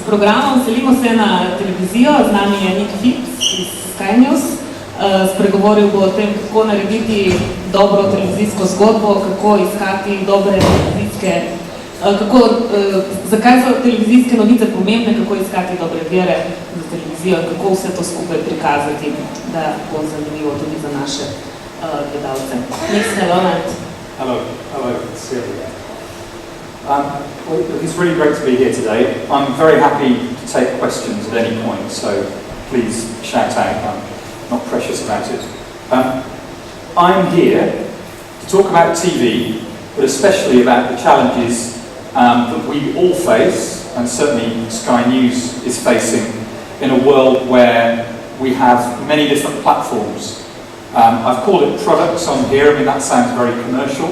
programom selimo se na televizijo, z nami je Phipps iz Sky News. Spregovoril bo o tem, kako narediti dobro televizijsko zgodbo, kako iskati dobre televizijske, zakaj so televizijske novice pomembne, kako iskati dobre vire za televizijo, kako vse to skupaj prikazati, da bo zanimivo tudi za naše gledalce. Next, Hello, Sylvia. Well, it's really great to be here today. I'm very happy to take questions at any point, so please shout out. I'm not precious about it. I'm here to talk about TV, but especially about the challenges that we all face, and certainly Sky News is facing, in a world where we have many different platforms. I've called it products on here. I mean, that sounds very commercial,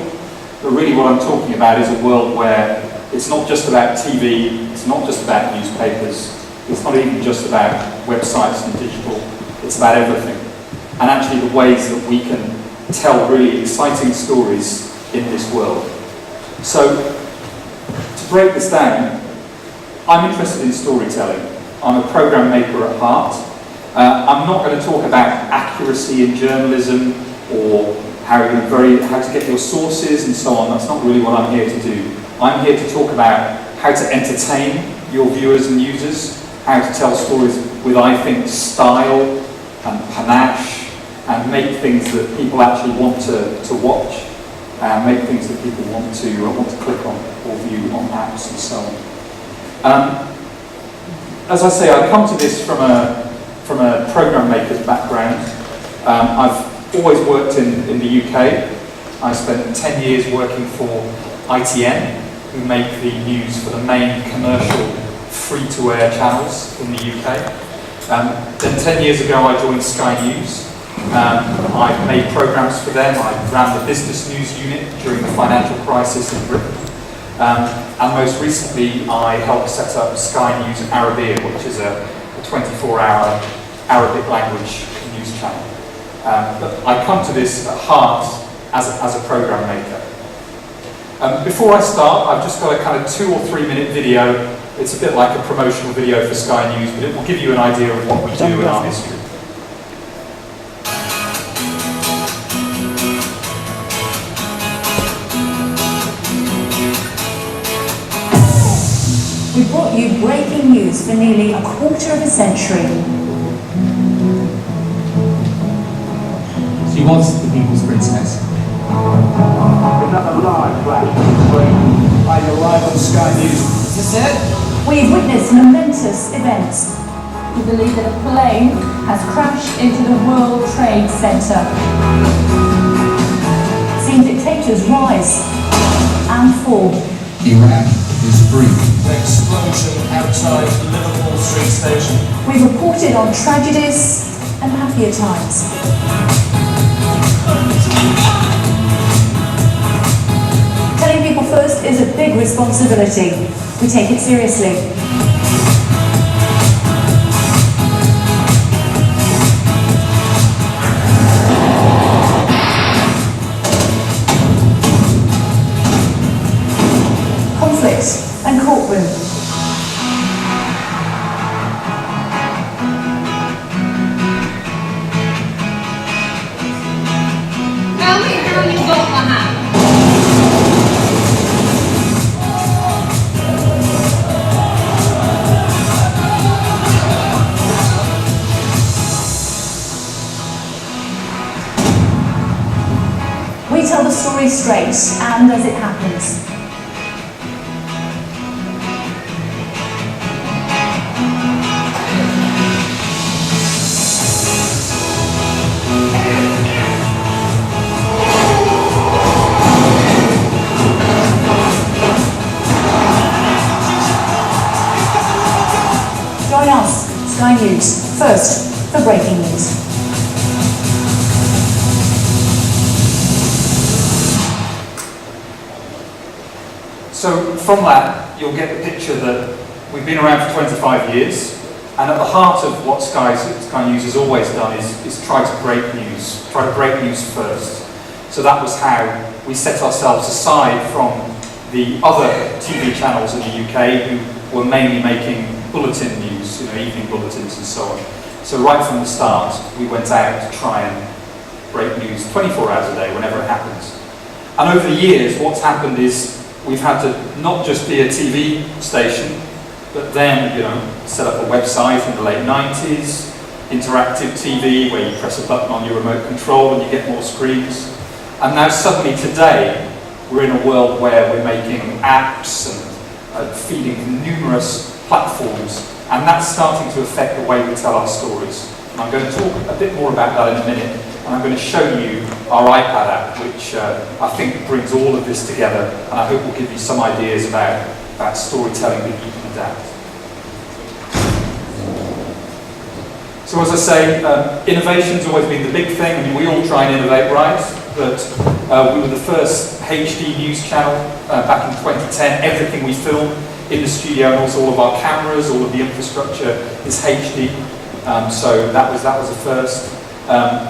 but really what I'm talking about is a world where it's not just about TV, it's not just about newspapers, it's not even just about websites and digital, it's about everything. And actually the ways that we can tell really exciting stories in this world. So, to break this down, I'm interested in storytelling. I'm a program maker at heart. I'm not going to talk about accuracy in journalism or how to get your sources and so on. That's not really what I'm here to do. I'm here to talk about how to entertain your viewers and users, how to tell stories with, I think, style and panache, and make things that people actually want to watch, and make things that people want to click on or view on apps and so on. As I say, I come to this from a program maker's background. I've always worked in the UK. I spent 10 years working for ITN, who make the news for the main commercial free-to-air channels in the UK. Then 10 years ago I joined Sky News. I made programs for them. I ran the business news unit during the financial crisis in Britain. And most recently I helped set up Sky News Arabic, which is a 24-hour Arabic language news channel. But I come to this at heart as a program maker. Before I start, I've just got a kind of 2 or 3 minute video. It's a bit like a promotional video for Sky News, but it will give you an idea of what we do in our history. We brought you breaking news for nearly a quarter of a century. She was the people's princess. Another live flash on the screen. Are you live on Sky News? Is this it? We've witnessed momentous events. We believe that a plane has crashed into the World Trade Center. Seen dictators rise and fall. Iran is free. Explosion outside Liverpool Street Station. We've reported on tragedies and happier times. Telling people first is a big responsibility. We take it seriously. Conflict and courtroom. Tell me how you got the hat. We tell the story straight and as it happens. Join us, Sky News, first for breaking news. So from that, you'll get the picture that we've been around for 25 years, and at the heart of what Sky News has always done is try to break news first. So that was how we set ourselves aside from the other TV channels in the UK who were mainly making bulletin news, evening bulletins and so on. So right from the start, we went out to try and break news 24 hours a day, whenever it happens. And over the years, what's happened is we've had to not just be a TV station, but then, set up a website in the late 90s, interactive TV where you press a button on your remote control and you get more screens. And now suddenly today, we're in a world where we're making apps and feeding numerous platforms, and that's starting to affect the way we tell our stories. And I'm going to talk a bit more about that in a minute, and I'm going to show you our iPad app, which I think brings all of this together, and I hope will give you some ideas about storytelling that you can adapt. So as I say, innovation's always been the big thing. I mean, we all try and innovate, right? But we were the first HD news channel back in 2010. Everything we film in the studio and also all of our cameras, all of the infrastructure is HD. So that was the first.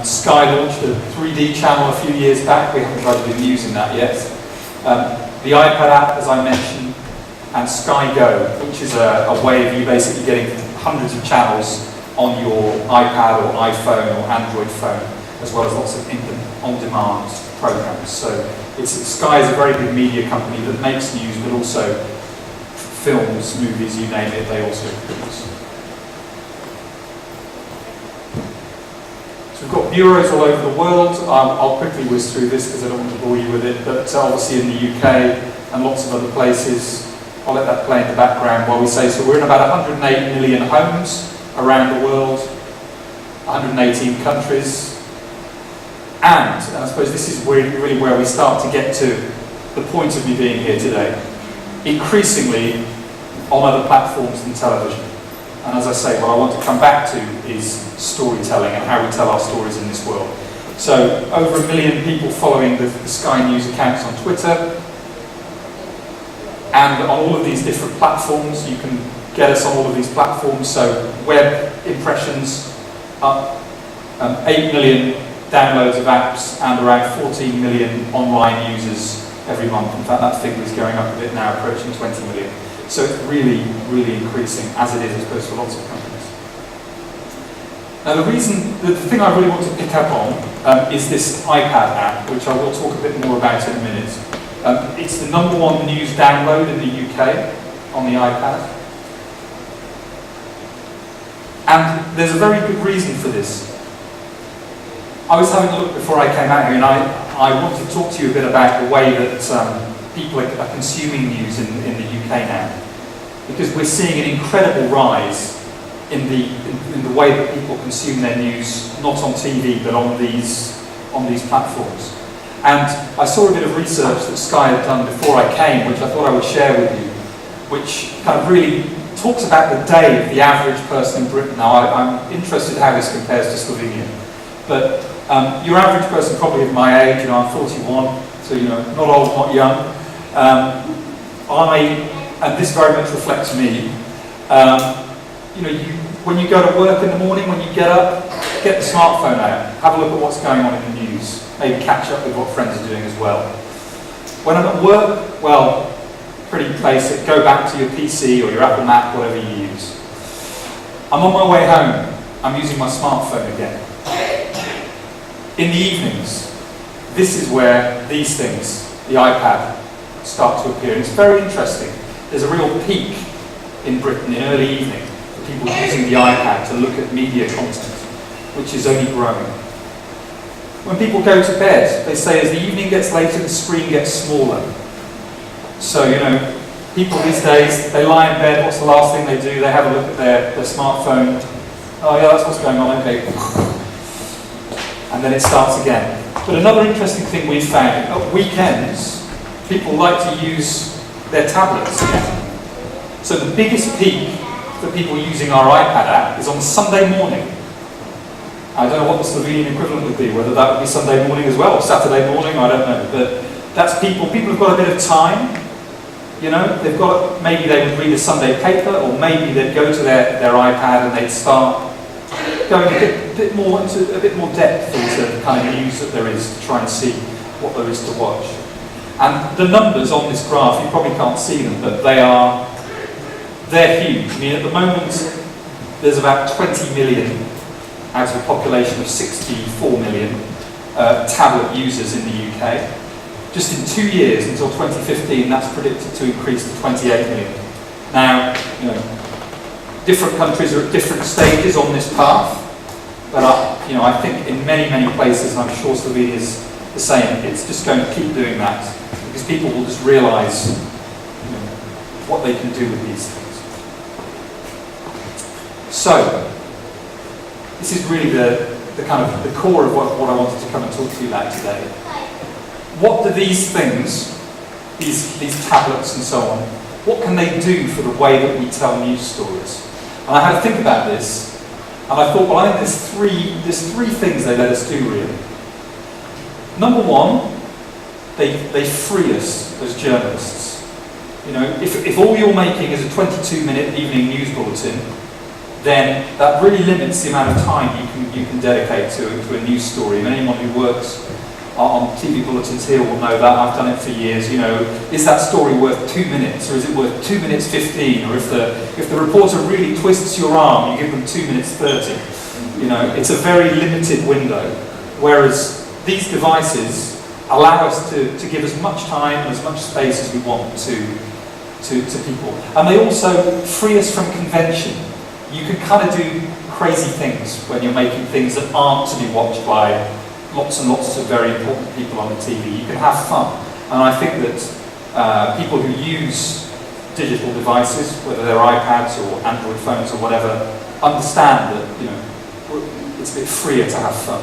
Sky launched a 3D channel a few years back. We haven't tried to do news in that yet. The iPad app, as I mentioned, and Sky Go, which is a way of you basically getting hundreds of channels on your iPad or iPhone or Android phone, as well as lots of on-demand programs. So Sky is a very big media company that makes news, but also films, movies, you name it, they also produce. So we've got bureaus all over the world. I'll quickly whiz through this because I don't want to bore you with it, but obviously in the UK and lots of other places. I'll let that play in the background while we say, so we're in about 108 million homes around the world, 118 countries. And I suppose this is really where we start to get to the point of me being here today. Increasingly on other platforms than television. And as I say, what I want to come back to is storytelling and how we tell our stories in this world. So over 1 million people following the Sky News accounts on Twitter. And on all of these different platforms, you can get us on all of these platforms. So web impressions up, 8 million downloads of apps, and around 14 million online users every month. In fact, that figure is going up a bit now, approaching 20 million. So it's really, really increasing, as it is, I suppose, for lots of companies. Now, the thing I really want to pick up on is this iPad app, which I will talk a bit more about in a minute. It's the #1 news download in the UK on the iPad. And there's a very good reason for this. I was having a look before I came out here, and I want to talk to you a bit about the way that people are consuming news in the UK now. Because we're seeing an incredible rise in the way that people consume their news, not on TV, but on these platforms. And I saw a bit of research that Sky had done before I came, which I thought I would share with you, which kind of really talks about the day of the average person in Britain. Now, I'm interested how this compares to Slovenia. But your average person, probably of my age, I'm 41, so not old, not young. And this very much reflects me. When you go to work in the morning, when you get up, get the smartphone out, have a look at what's going on in the news, maybe catch up with what friends are doing as well. When I'm at work, well, pretty basic, go back to your PC or your Apple Mac, whatever you use. I'm on my way home, I'm using my smartphone again. In the evenings, this is where these things, the iPad, start to appear. And it's very interesting. There's a real peak in Britain in early evening for people using the iPad to look at media content, which is only growing. When people go to bed, they say as the evening gets later, the screen gets smaller. So, people these days, they lie in bed, what's the last thing they do? They have a look at their smartphone. Oh yeah, that's what's going on, okay. And then it starts again. But another interesting thing we've found, at weekends, people like to use their tablets again. So the biggest peak for people using our iPad app is on Sunday morning. I don't know what the Slovenian equivalent would be, whether that would be Sunday morning as well, or Saturday morning, I don't know. But that's people have got a bit of time, they've got, maybe they would read a Sunday paper, or maybe they'd go to their iPad and they'd start going a bit more depth into the kind of news that there is to try and see what there is to watch. And the numbers on this graph, you probably can't see them, but they are they're huge. I mean, at the moment, there's about 20 million out of a population of 64 million tablet users in the UK. Just in 2 years, until 2015, that's predicted to increase to 28 million. Now, you know, different countries are at different stages on this path, but I think in many, many places, and I'm sure Slovenia is the same, it's just going to keep doing that, because people will just realise what they can do with these things. So, this is really the kind of the core of what I wanted to come and talk to you about today. What do these things, these tablets and so on, what can they do for the way that we tell news stories? And I had to think about this, and I thought, well, I think there's three things they let us do, really. Number one, they free us as journalists. You know, if all you're making is a 22-minute evening news bulletin, then that really limits the amount of time you can dedicate to a news story. And anyone who works on TV bulletins here will know that. I've done it for years. You know, is that story worth 2 minutes, or is it worth 2 minutes 15? Or if the reporter really twists your arm, you give them 2 minutes 30. You know, it's a very limited window. Whereas these devices allow us to give as much time and as much space as we want to people. And they also free us from convention. You can kind of do crazy things when you're making things that aren't to be watched by lots and lots of very important people on the TV. You can have fun. And I think that people who use digital devices, whether they're iPads or Android phones or whatever, understand that, you know, it's a bit freer to have fun.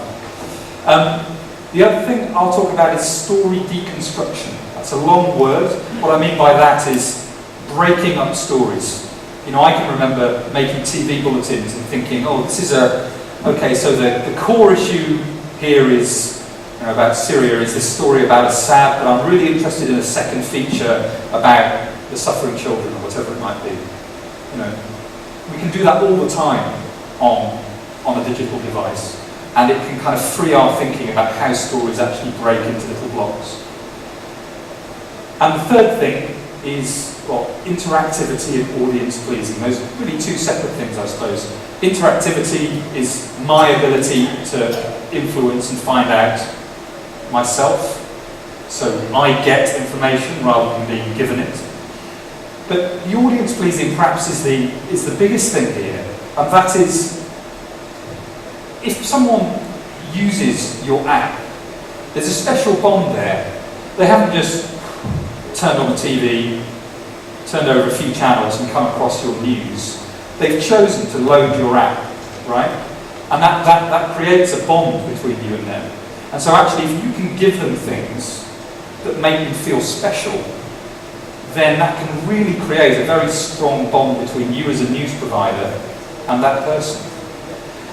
The other thing I'll talk about is story deconstruction. That's a long word. What I mean by that is breaking up stories. You know, I can remember making TV bulletins and thinking, oh, this is okay, so the core issue here is, you know, about Syria, is this story about Assad, but I'm really interested in a second feature about the suffering children, or whatever it might be. You know, we can do that all the time on a digital device, and it can kind of free our thinking about how stories actually break into little blocks. And the third thing is, well, interactivity and audience pleasing. Those are really two separate things, I suppose. Interactivity is my ability to influence and find out myself, so I get information rather than being given it. But the audience pleasing perhaps is the biggest thing here, and that is, if someone uses your app, there's a special bond there. They haven't just turned on the TV, turned over a few channels and come across your news. They've chosen to load your app, right? And that creates a bond between you and them. And so actually, if you can give them things that make them feel special, then that can really create a very strong bond between you as a news provider and that person.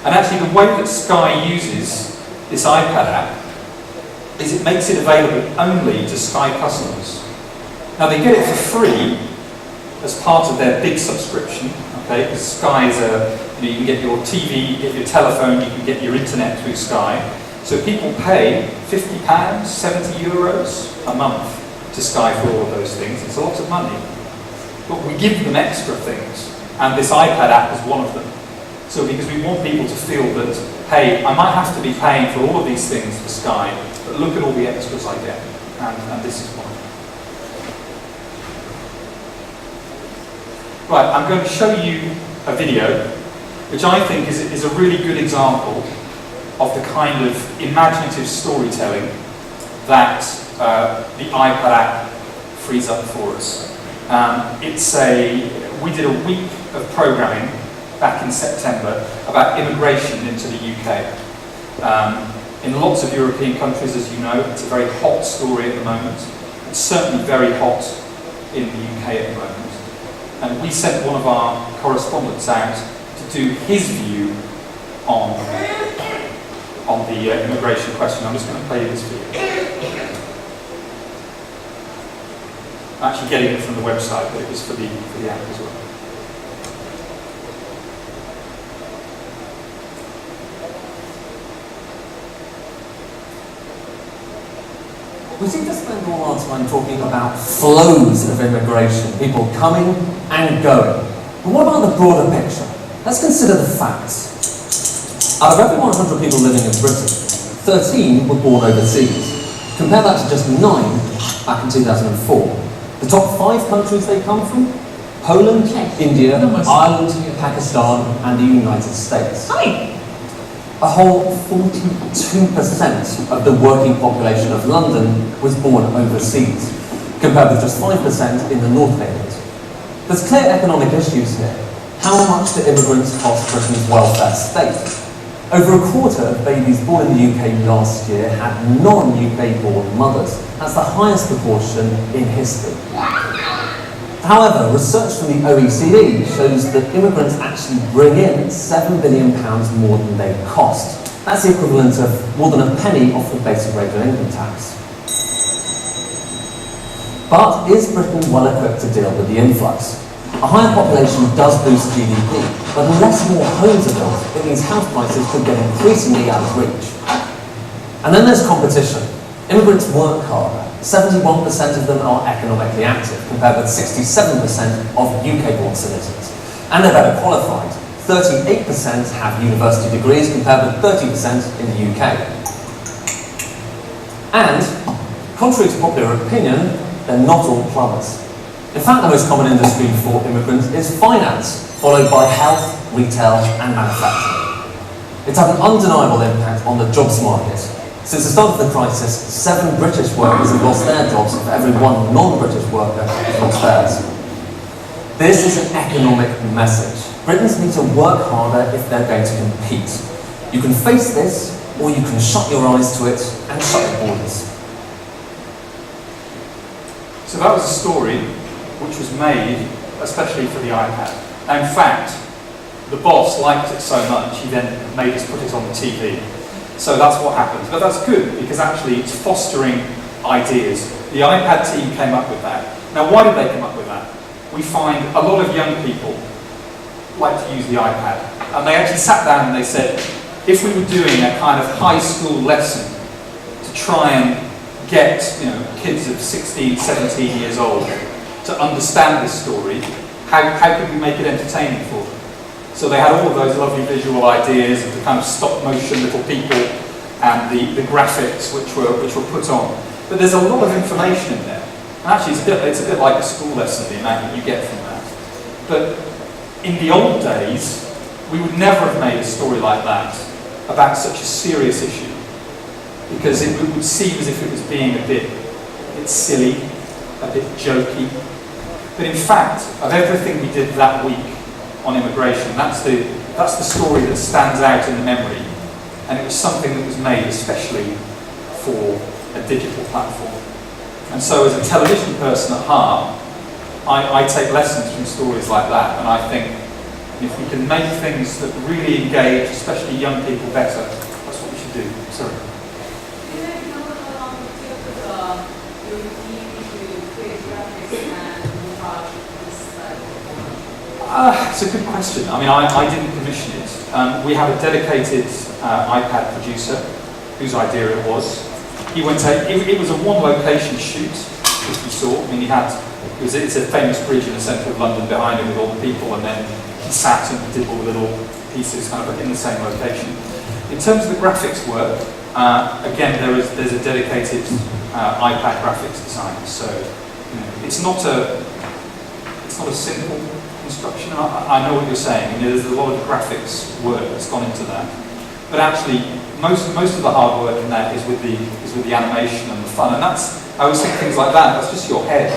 And actually, the way that Sky uses this iPad app is it makes it available only to Sky customers. Now, they get it for free as part of their big subscription, okay? Because Sky is you can get your TV, you get your telephone, you can get your internet through Sky. So people pay £50, 70 euros a month to Sky for all of those things. It's a lot of money. But we give them extra things, and this iPad app is one of them. So because we want people to feel that, hey, I might have to be paying for all of these things for Sky, but look at all the extras I get, and this is one. Right, I'm going to show you a video which I think is a really good example of the kind of imaginative storytelling that the iPad app frees up for us. We did a week of programming back in September about immigration into the UK. In lots of European countries, as you know, it's a very hot story at the moment. It's certainly very hot in the UK at the moment. And we sent one of our correspondents out to do his view on the immigration question. I'm just going to play you this video. I'm actually getting it from the website, but it was for the app as well. We seem to spend all our time talking about flows of immigration, people coming and going. But what about the broader picture? Let's consider the facts. Out of every 100 people living in Britain, 13 were born overseas. Compare that to just 9 back in 2004. The top 5 countries they come from? Poland, India, Ireland, Pakistan, and the United States. A whole 42% of the working population of London was born overseas, compared with just 5% in the North of England. There's clear economic issues here. How much do immigrants cost Britain's welfare state? Over a quarter of babies born in the UK last year had non-UK born mothers. That's the highest proportion in history. However, research from the OECD shows that immigrants actually bring in £7 billion more than they cost. That's the equivalent of more than a penny off the basic rate of income tax. But is Britain well equipped to deal with the influx? A higher population does boost GDP, but unless more homes are built, it means house prices could get increasingly out of reach. And then there's competition. Immigrants work harder. 71% of them are economically active, compared with 67% of UK-born citizens. And they're better qualified. 38% have university degrees, compared with 30% in the UK. And, contrary to popular opinion, they're not all plumbers. In fact, the most common industry for immigrants is finance, followed by health, retail, and manufacturing. It's had an undeniable impact on the jobs market. Since the start of the crisis, 7 British workers have lost their jobs for every 1 non-British worker has lost theirs. This is an economic message. Britons need to work harder if they're going to compete. You can face this, or you can shut your eyes to it and shut your borders. So that was a story which was made especially for the iPad. Now, in fact, the boss liked it so much, he then made us put it on the TV. So that's what happened. But that's good, because actually it's fostering ideas. The iPad team came up with that. Now, why did they come up with that? We find a lot of young people like to use the iPad. And they actually sat down and they said, if we were doing a kind of high school lesson to try and get kids of 16, 17 years old to understand this story, how could we make it entertaining for them? So they had all of those lovely visual ideas of the kind of stop motion little people and the graphics which were put on. But there's a lot of information in there. And actually it's a bit like a school lesson, the amount that you get from that. But in the old days, we would never have made a story like that about such a serious issue, because it would seem as if it was being a bit silly, a bit jokey. But in fact, of everything we did that week on immigration, that's the story that stands out in the memory, and it was something that was made especially for a digital platform. And so as a television person at heart, I take lessons from stories like that, and I think if we can make things that really engage, especially young people, better, that's what we should do. Sorry. It's a good question. I mean, I didn't commission it. We have a dedicated iPad producer whose idea it was. He went to, it was a one-location shoot, as we saw. I mean, it's a famous bridge in the centre of London behind him with all the people, and then he sat and did all the little pieces kind of in the same location. In terms of the graphics work, again, there's a dedicated iPad graphics designer. So it's not a simple construction. I know what you're saying. I mean, there's a lot of graphics work that's gone into that. But actually, most of the hard work in that is with the animation and the fun. And I always think things like that. That's just your head.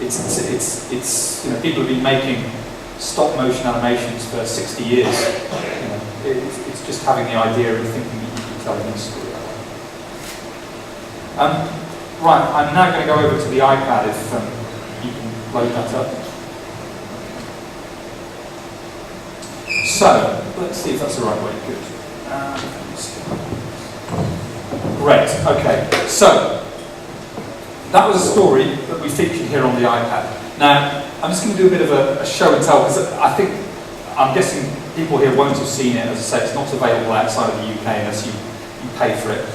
It's people have been making stop motion animations for 60 years. It's just having the idea of thinking that you can tell a story that way. Right, I'm now going to go over to the iPad if you can load that up. So, let's see if that's the right way. Good. Great, okay. So, that was a story that we featured here on the iPad. Now, I'm just going to do a bit of a show and tell, because I'm guessing people here won't have seen it. As I say, it's not available outside of the UK unless you pay for it.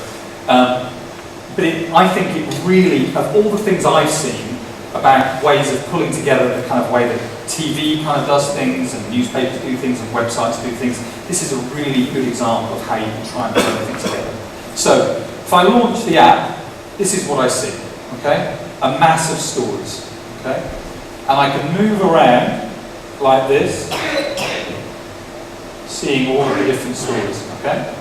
But I think it really, of all the things I've seen about ways of pulling together the kind of way that TV kind of does things, and newspapers do things, and websites do things. This is a really good example of how you can try and put everything together. So, if I launch the app, this is what I see, okay? A mass of stories, okay? And I can move around like this, seeing all of the different stories, okay?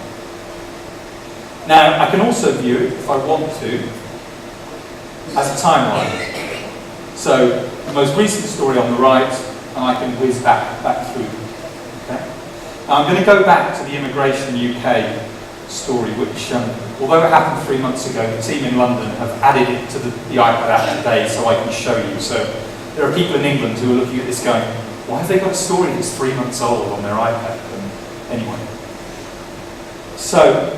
Now, I can also view it, if I want to, as a timeline. So, the most recent story on the right, and I can whiz back through. Okay? Now, I'm going to go back to the Immigration UK story, which, although it happened 3 months ago, the team in London have added it to the iPad app today so I can show you. So, there are people in England who are looking at this going, why have they got a story that's 3 months old on their iPad? Anyway. So,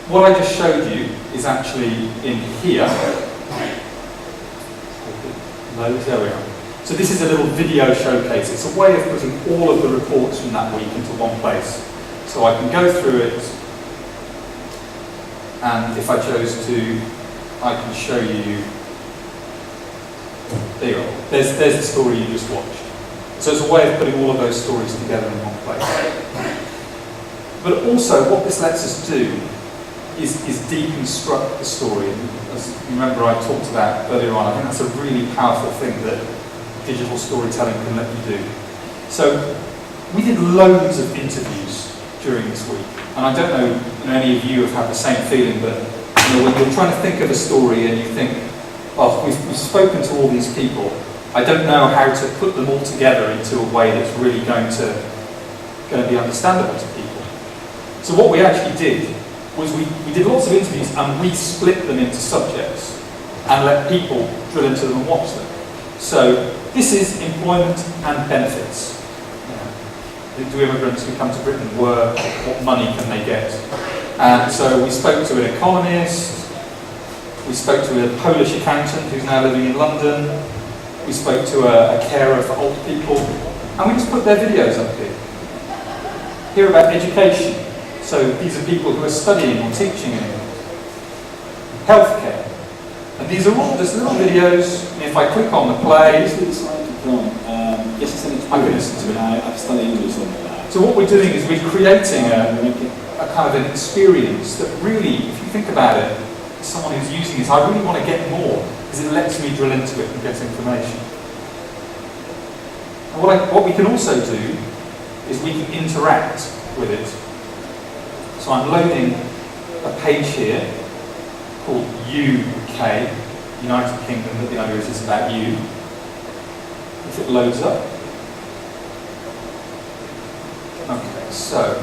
what I just showed you is actually in here. There we are. So this is a little video showcase. It's a way of putting all of the reports from that week into one place. So I can go through it, and if I chose to, I can show you. There you go. There's the story you just watched. So it's a way of putting all of those stories together in one place. But also, what this lets us do is deconstruct the story. And as you remember I talked about earlier on, I think that's a really powerful thing that digital storytelling can let you do. So we did loads of interviews during this week, and I don't know if any of you have had the same feeling, but when you're trying to think of a story and you think, oh, we've spoken to all these people, I don't know how to put them all together into a way that's really going to be understandable to people. So what we actually did was we did lots of interviews, and we split them into subjects and let people drill into them and watch them. So this is employment and benefits. Do immigrants who come to Britain work? What money can they get? And so we spoke to an economist, we spoke to a Polish accountant who's now living in London, we spoke to a carer for old people, and we just put their videos up here. Hear about education. So these are people who are studying or teaching in healthcare. And these are all just little videos. And if I click on the play, Yes, I sent it to I can listen to it. I've studied English on that. So what we're doing is we're creating a kind of an experience that really, if you think about it, as someone who's using this, I really want to get more, because it lets me drill into it and get information. And what we can also do is we can interact with it. So I'm loading a page here called UK, United Kingdom, but the idea is it's about you. If it loads up. Okay, so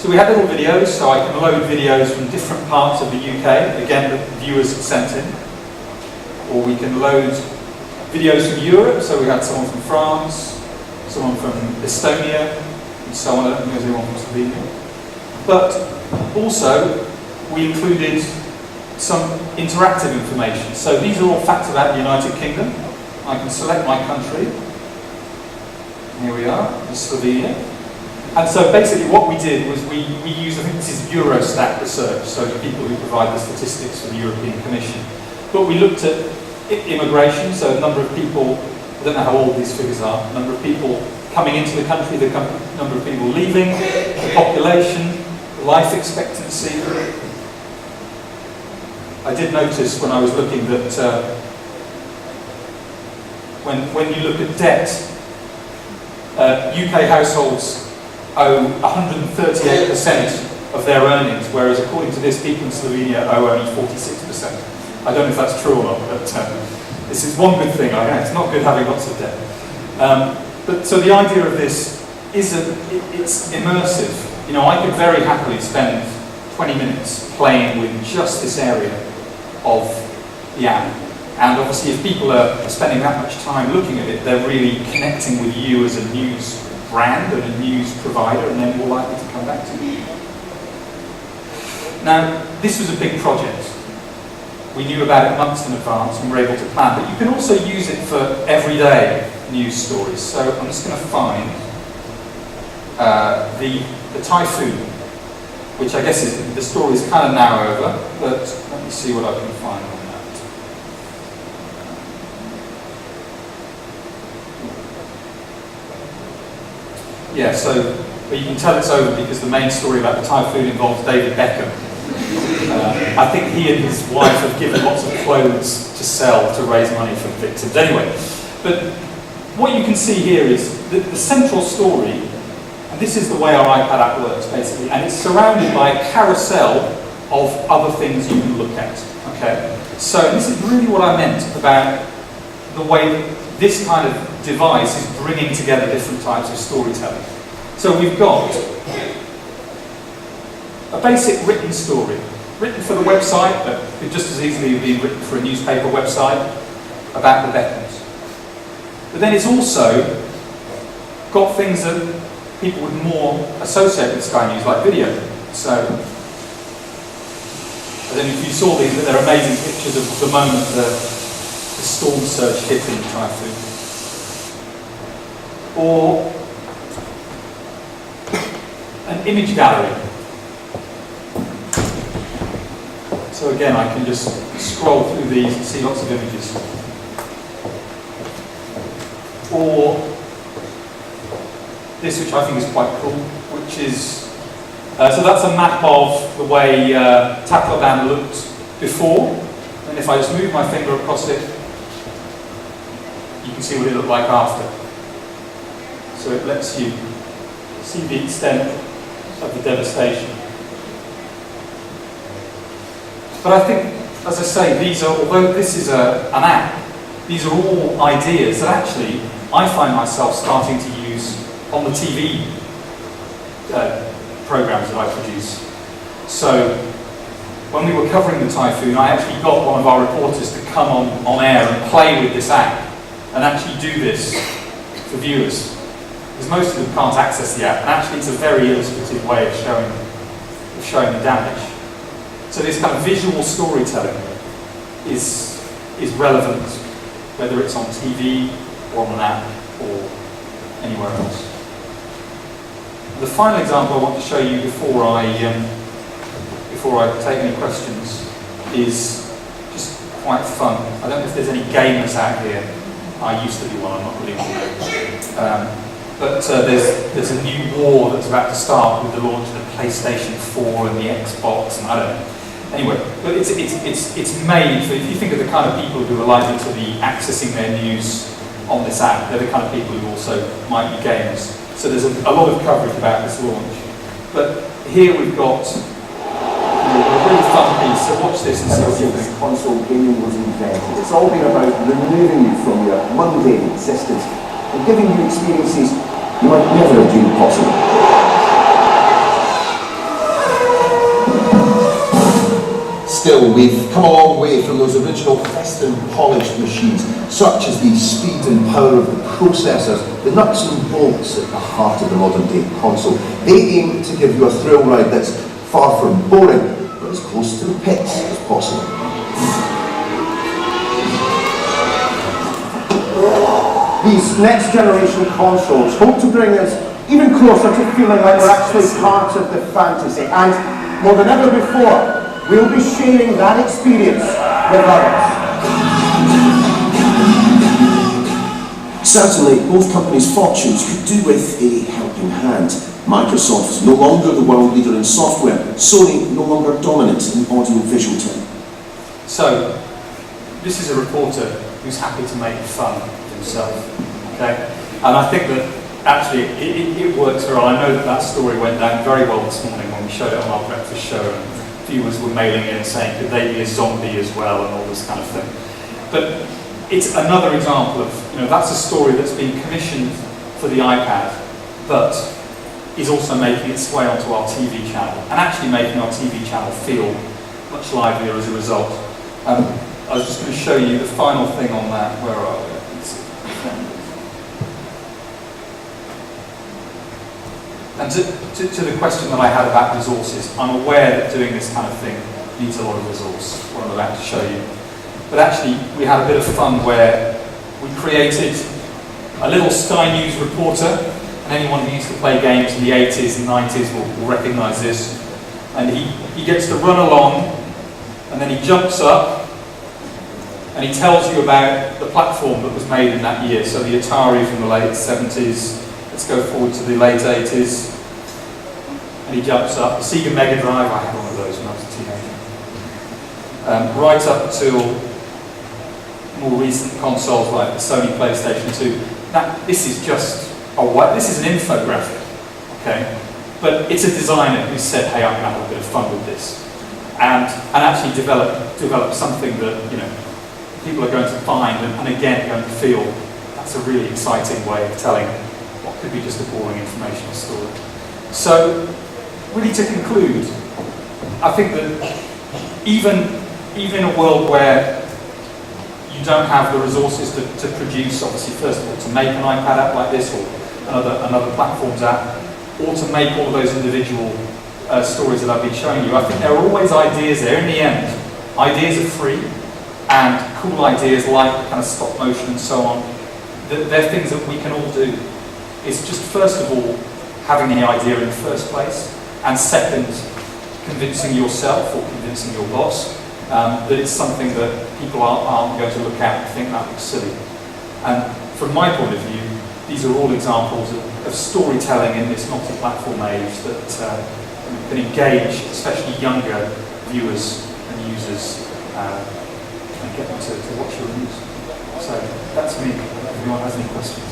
we have little videos, so I can load videos from different parts of the UK, again that viewers have sent in. Or we can load videos from Europe, so we had someone from France, someone from Estonia, and so on. I don't think there's anyone from Slovenia. But also, we included some interactive information. So these are all facts about the United Kingdom. I can select my country. Here we are, Slovenia. And so basically what we did was we used, I think this is Eurostat research, so the people who provide the statistics for the European Commission. But we looked at immigration, so the number of people, I don't know how old these figures are, the number of people coming into the country, the number of people leaving, the population, life expectancy. I did notice when I was looking that when you look at debt, UK households owe 138% of their earnings, whereas according to this, people in Slovenia owe only 46%. I don't know if that's true or not, but this is one good thing. It's not good having lots of debt. But so the idea of this is that it's immersive. You know, I could very happily spend 20 minutes playing with just this area of the app. And obviously if people are spending that much time looking at it, they're really connecting with you as a news brand and a news provider, and they're more likely to come back to you. Now, this was a big project. We knew about it months in advance and were able to plan, but you can also use it for everyday news stories. So I'm just going to find the typhoon, which I guess is, the story is kind of now over, but let me see what I can find on that. Yeah, so but you can tell it's over because the main story about the typhoon involves David Beckham. I think he and his wife have given lots of clothes to sell to raise money for victims. Anyway, but what you can see here is the central story, and this is the way our iPad app works basically, and it's surrounded by a carousel of other things you can look at. Okay, so this is really what I meant about the way this kind of device is bringing together different types of storytelling. So we've got a basic written story, written for the website, but could just as easily have been written for a newspaper website about the Beckhams. But then it's also got things that people would more associate with Sky News, like video. So, I don't know if you saw these, but they're amazing pictures of the moment the storm surge hit in the typhoon. Or an image gallery. So again, I can just scroll through these and see lots of images. Or this, which I think is quite cool, which is, so that's a map of the way Tackledown looked before, and if I just move my finger across it, you can see what it looked like after. So it lets you see the extent of the devastation. But I think, as I say, these are, although this is an app, these are all ideas that actually I find myself starting to use on the TV programs that I produce. So when we were covering the typhoon, I actually got one of our reporters to come on air and play with this app and actually do this for viewers. Because most of them can't access the app, and actually it's a very illustrative way of showing the damage. So this kind of visual storytelling is relevant, whether it's on TV or on an app or anywhere else. The final example I want to show you before I take any questions is just quite fun. I don't know if there's any gamers out here. I used to be one, I'm not really one. But there's a new war that's about to start with the launch of the PlayStation 4 and the Xbox, and I don't know. Anyway, but it's made for, if you think of the kind of people who are likely to be accessing their news on this app, they're the kind of people who also might be gamers. So there's a lot of coverage about this launch. But here we've got a really fun piece, so watch this and see what you think. Console gaming was invented. It's all been about removing you from your mundane existence and giving you experiences you might never have dreamed possible. Still, we've come a long way from those original pressed and polished machines, such as the speed and power of the processors, the nuts and bolts at the heart of the modern day console. They aim to give you a thrill ride that's far from boring, but as close to the pits as possible. These next generation consoles hope to bring us even closer to feeling like we're actually part of the fantasy, and more than ever before, we'll be sharing that experience with others. Certainly, both companies' fortunes could do with a helping hand. Microsoft is no longer the world leader in software. Sony no longer dominant in audio-visual tech. So, this is a reporter who's happy to make fun of himself, okay? And I think that actually it works very well. I know that story went down very well this morning when we showed it on our breakfast show. Viewers were mailing in saying, could they be a zombie as well, and all this kind of thing. But it's another example of, that's a story that's been commissioned for the iPad, but is also making its way onto our TV channel, and actually making our TV channel feel much livelier as a result. I was just going to show you the final thing on that. Where are we? And to the question that I had about resources, I'm aware that doing this kind of thing needs a lot of resource, what I'm about to show you. But actually, we had a bit of fun where we created a little Sky News reporter, and anyone who used to play games in the 80s and 90s will recognise this. And he gets to run along, and then he jumps up, and he tells you about the platform that was made in that year. So the Atari from the late 70s, let's go forward to the late 80s, and he jumps up. The Sega Mega Drive, I had one of those when I was a teenager. Right up till more recent consoles like the Sony PlayStation 2. Now, this is just this is an infographic, okay? But it's a designer who said, hey, I'm going to have a bit of fun with this. And actually develop something that, you know, people are going to find and again going to feel that's a really exciting way of telling what could be just a boring informational story. So, really to conclude, I think that even in a world where you don't have the resources to produce, obviously, first of all, to make an iPad app like this or another platform's app, or to make all of those individual stories that I've been showing you, I think there are always ideas there. In the end, ideas are free, and cool ideas like kind of stop motion and so on, they're things that we can all do. It's just, first of all, having the idea in the first place, and second, convincing yourself or convincing your boss that it's something that people aren't going to look at and think that looks silly. And from my point of view, these are all examples of storytelling in this multi-platform age that can engage, especially younger viewers and users, and get them to watch your news. So that's me. If anyone has any questions.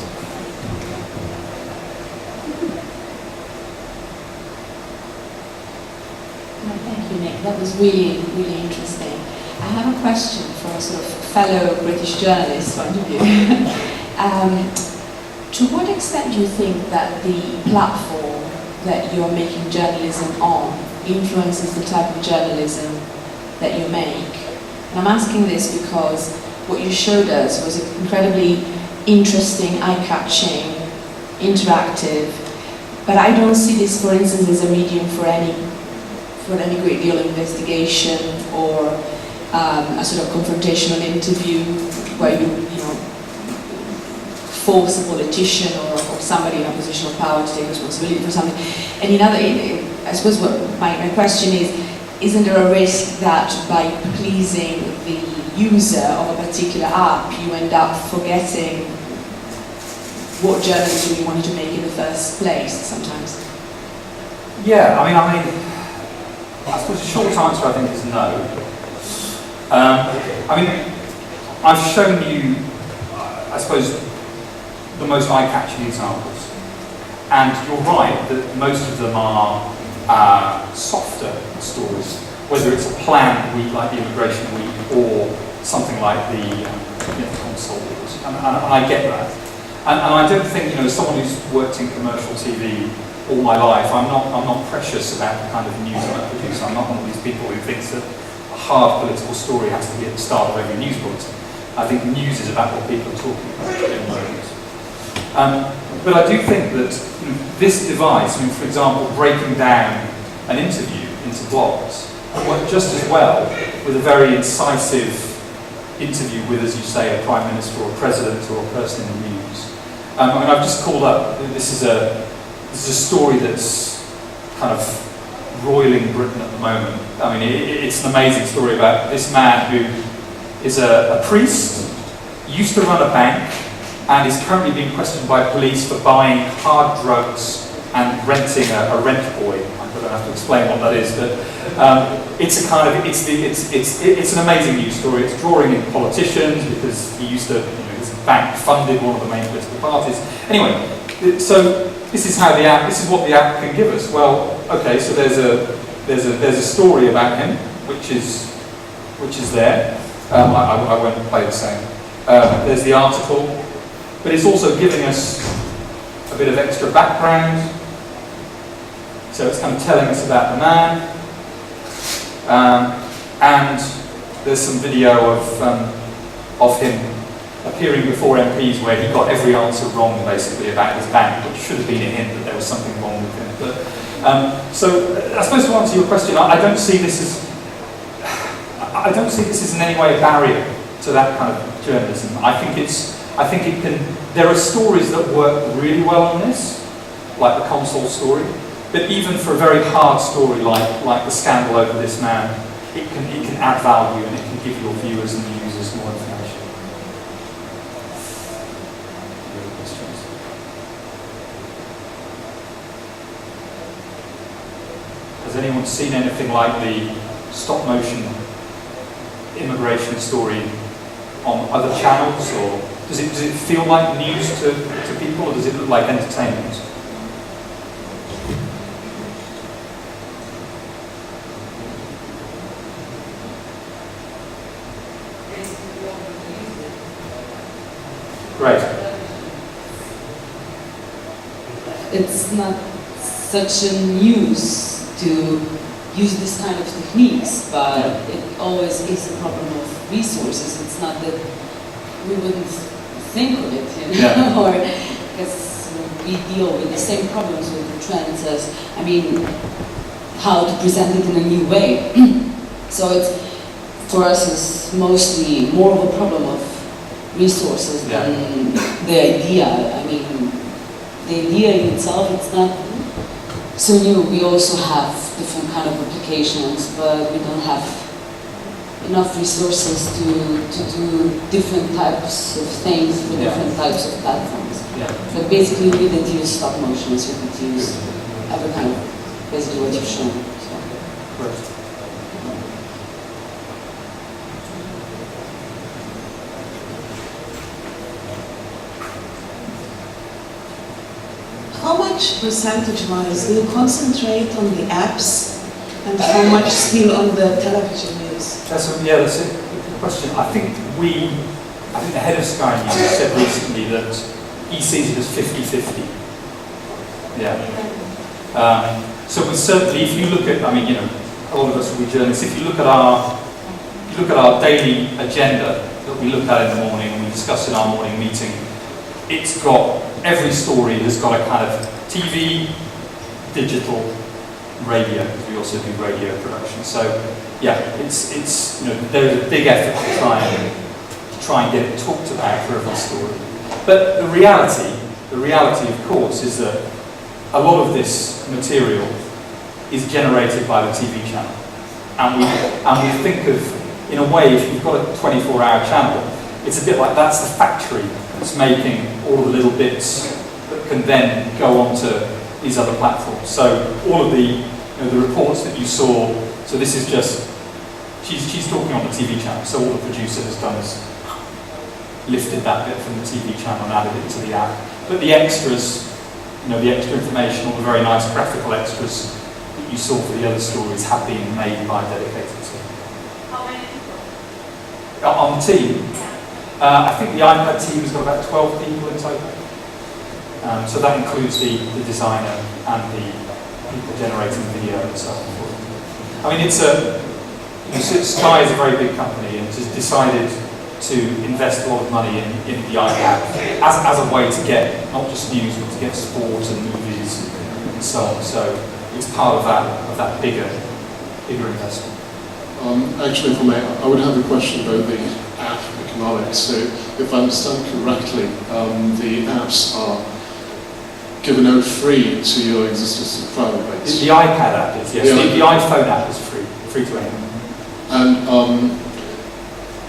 Thank you, Nick. That was really, really interesting. I have a question from a sort of fellow British journalist point of view. To what extent do you think that the platform that you're making journalism on influences the type of journalism that you make? And I'm asking this because what you showed us was incredibly interesting, eye-catching, interactive, but I don't see this, for instance, as a medium for any great deal of investigation or a sort of confrontational interview where you force a politician or somebody in a position of power to take responsibility for something. And I suppose what my question is, isn't there a risk that by pleasing the user of a particular app, you end up forgetting what journalism you wanted to make in the first place sometimes? Yeah, I mean, I suppose the short answer I think is no. I've shown you, I suppose, the most eye-catching examples. And you're right that most of them are softer stories, whether it's a planned week like the Immigration Week or something like the console wars. And I get that. And I don't think, as someone who's worked in commercial TV all my life, I'm not precious about the kind of news that I produce. I'm not one of these people who thinks that a hard political story has to be at the start of every news bulletin. I think news is about what people are talking about in the moment. But I do think that this device, for example, breaking down an interview into blocks, work just as well with a very incisive interview with, as you say, a prime minister or a president or a person in the news. I've just called up. This is a story that's kind of roiling Britain at the moment. It's an amazing story about this man who is a priest, used to run a bank, and is currently being questioned by police for buying hard drugs and renting a rent boy. I don't have to explain what that is, but it's an amazing news story. It's drawing in politicians because he used to, his bank funded one of the main political parties. Anyway, so this is what the app can give us. Well, okay, so there's a story about him, which is there. I won't play the same. There's the article. But it's also giving us a bit of extra background. So it's kind of telling us about the man. And there's some video of him appearing before MPs where he got every answer wrong, basically, about his bank, which should have been a hint that there was something wrong with him. But, so I suppose to answer your question, I don't see this as in any way a barrier to that kind of journalism. I think it can. There are stories that work really well on this, like the console story. But even for a very hard story like the scandal over this man, it can add value and it can give your viewers and the users more information. Has anyone seen anything like the stop motion immigration story on other channels, or does it feel like news to people, or does it look like entertainment? Great. It's not such a news to use this kind of techniques, but it always is a problem of resources. It's not that we wouldn't think of it, you know, or because we deal with the same problems with the trends as, I mean, how to present it in a new way. So it's, for us, it's mostly more of a problem of resources than the idea. I mean, the idea in itself, it's not so new. We also have different kind of applications, but we don't have enough resources to do different types of things for different types of platforms. But basically, we didn't use stop motion, so we could use every kind of, basically what you've shown. So. How much percentage-wise do you concentrate on the apps and how much still on the television news? That's a good question. I think the head of Sky News said recently that he sees it as 50-50. So we certainly, if you look at, I mean, you know, a lot of us will be journalists. If you look at our daily agenda that we look at in the morning and we discuss in our morning meeting, it's got, every story has got a kind of TV, digital, radio, because we also do radio production. So yeah, it's you know, there is a big effort to try and get it talked about for every story. But the reality of course is that a lot of this material is generated by the TV channel. And we think of, in a way, if you've got a 24-hour channel, it's a bit like that's the factory that's making all the little bits that can then go onto these other platforms. So all of the reports that you saw, so this is just, she's talking on the TV channel, so all the producer has done is lifted that bit from the TV channel and added it to the app. But the extras, you know, the extra information, all the very nice graphical extras that you saw for the other stories have been made by a dedicated team. How many people? On the team? I think the iPad team has got about 12 people in total. So that includes the designer and the people generating video and so on. I mean, Sky is a very big company and has decided to invest a lot of money in the iPad as a way to get not just news but to get sport and movies and so on. So it's part of that bigger investment. Actually, for me, I would have a question about the app economics. So, if I understand correctly, the apps are given out free to your existing subscriber base. The iPad app is, yes. The iPhone app is free to anyone. And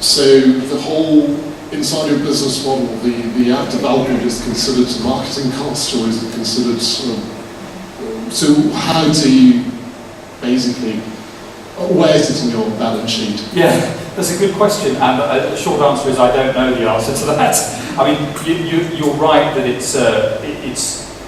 so the whole inside your business model, the app development is considered a marketing cost, or is it considered? So how do you basically? Where is it in your balance sheet? Yeah, that's a good question, and the short answer is I don't know the answer to that. I mean, you're right that it's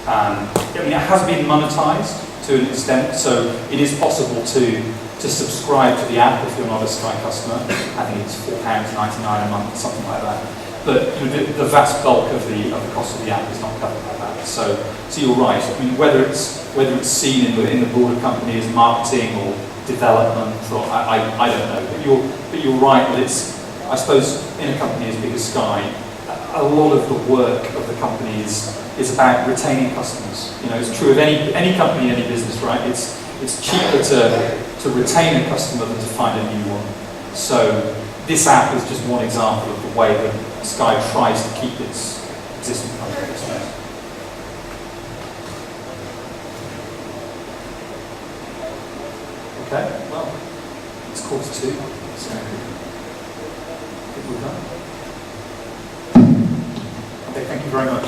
I mean, it has been monetized to an extent, so it is possible to subscribe to the app if you're not a Sky customer. I think it's £4.99 a month, something like that. But the vast bulk of the cost of the app is not covered by that. So you're right. I mean, whether it's seen in the broader company as marketing or development, or I don't know. But you're right that it's, I suppose, in a company as big as Sky, a lot of the work of the company is about retaining customers. You know, it's true of any company, any business, right? It's cheaper to retain a customer than to find a new one. So this app is just one example of the way that Sky tries to keep its existing customers. Okay, well, it's 2:15, so I think we're done. Okay, thank you very much.